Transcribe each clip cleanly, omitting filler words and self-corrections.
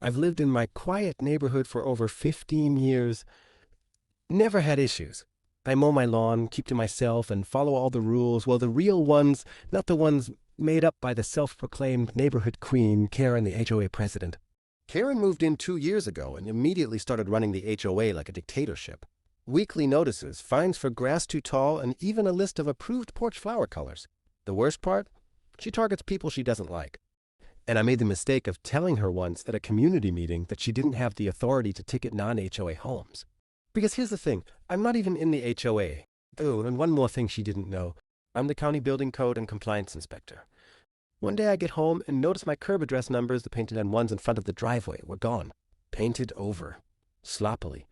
I've lived in my quiet neighborhood for over 15 years. Never had issues. I mow my lawn, keep to myself, and follow all the rules. Well, the real ones, not the ones made up by the self-proclaimed neighborhood queen, Karen, the HOA president. Karen moved in 2 years ago and immediately started running the HOA like a dictatorship. Weekly notices, fines for grass too tall, and even a list of approved porch flower colors. The worst part? She targets people she doesn't like. And I made the mistake of telling her once at a community meeting that she didn't have the authority to ticket non-HOA homes. Because here's the thing, I'm not even in the HOA. Oh, and one more thing she didn't know. I'm the county building code and compliance inspector. One day I get home and notice my curb address numbers, the painted on ones in front of the driveway, were gone. Painted over. Sloppily.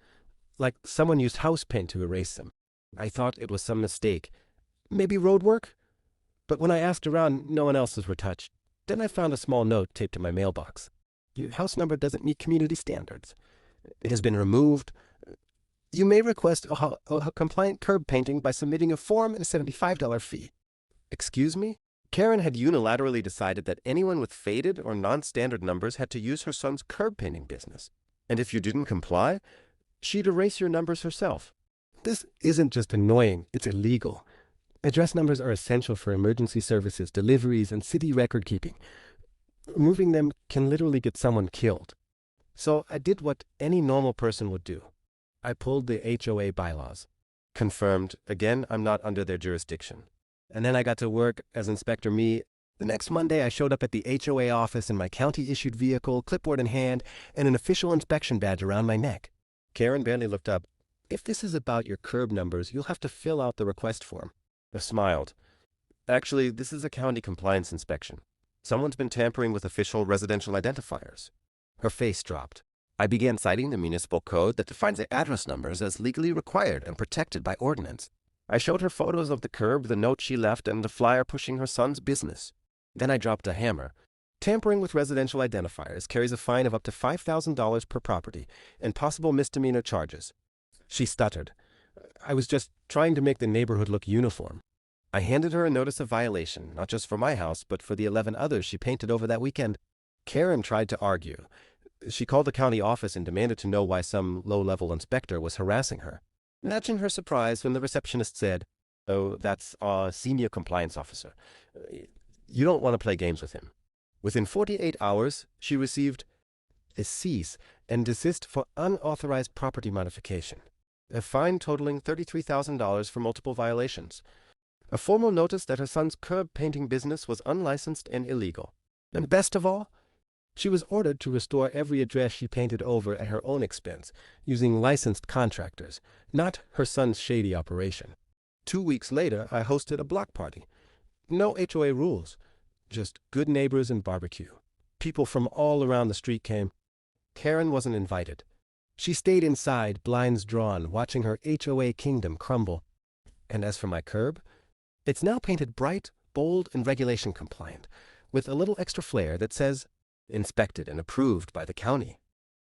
Like someone used house paint to erase them. I thought it was some mistake. Maybe road work? But when I asked around, no one else's were touched. Then I found a small note taped to my mailbox. Your house number doesn't meet community standards. It has been removed. You may request a compliant curb painting by submitting a form and a $75 fee. Excuse me? Karen had unilaterally decided that anyone with faded or non-standard numbers had to use her son's curb painting business. And if you didn't comply, she'd erase your numbers herself. This isn't just annoying, it's illegal. Address numbers are essential for emergency services, deliveries, and city record keeping. Removing them can literally get someone killed. So I did what any normal person would do. I pulled the HOA bylaws. Confirmed, again, I'm not under their jurisdiction. And then I got to work as Inspector Me. The next Monday, I showed up at the HOA office in my county-issued vehicle, clipboard in hand, and an official inspection badge around my neck. Karen barely looked up. If this is about your curb numbers, you'll have to fill out the request form. I smiled. Actually, this is a county compliance inspection. Someone's been tampering with official residential identifiers. Her face dropped. I began citing the municipal code that defines the address numbers as legally required and protected by ordinance. I showed her photos of the curb, the note she left, and the flyer pushing her son's business. Then I dropped a hammer. Tampering with residential identifiers carries a fine of up to $5,000 per property and possible misdemeanor charges. She stuttered. I was just trying to make the neighborhood look uniform. I handed her a notice of violation, not just for my house, but for the 11 others she painted over that weekend. Karen tried to argue. She called the county office and demanded to know why some low-level inspector was harassing her. Imagine her surprise when the receptionist said, "Oh, that's our senior compliance officer. You don't want to play games with him." Within 48 hours, she received a cease and desist for unauthorized property modification, a fine totaling $33,000 for multiple violations, a formal notice that her son's curb painting business was unlicensed and illegal, and best of all, she was ordered to restore every address she painted over at her own expense, using licensed contractors, not her son's shady operation. 2 weeks later, I hosted a block party. No HOA rules, just good neighbors and barbecue. People from all around the street came. Karen wasn't invited. She stayed inside, blinds drawn, watching her HOA kingdom crumble. And as for my curb, it's now painted bright, bold, and regulation compliant, with a little extra flair that says, inspected and approved by the county.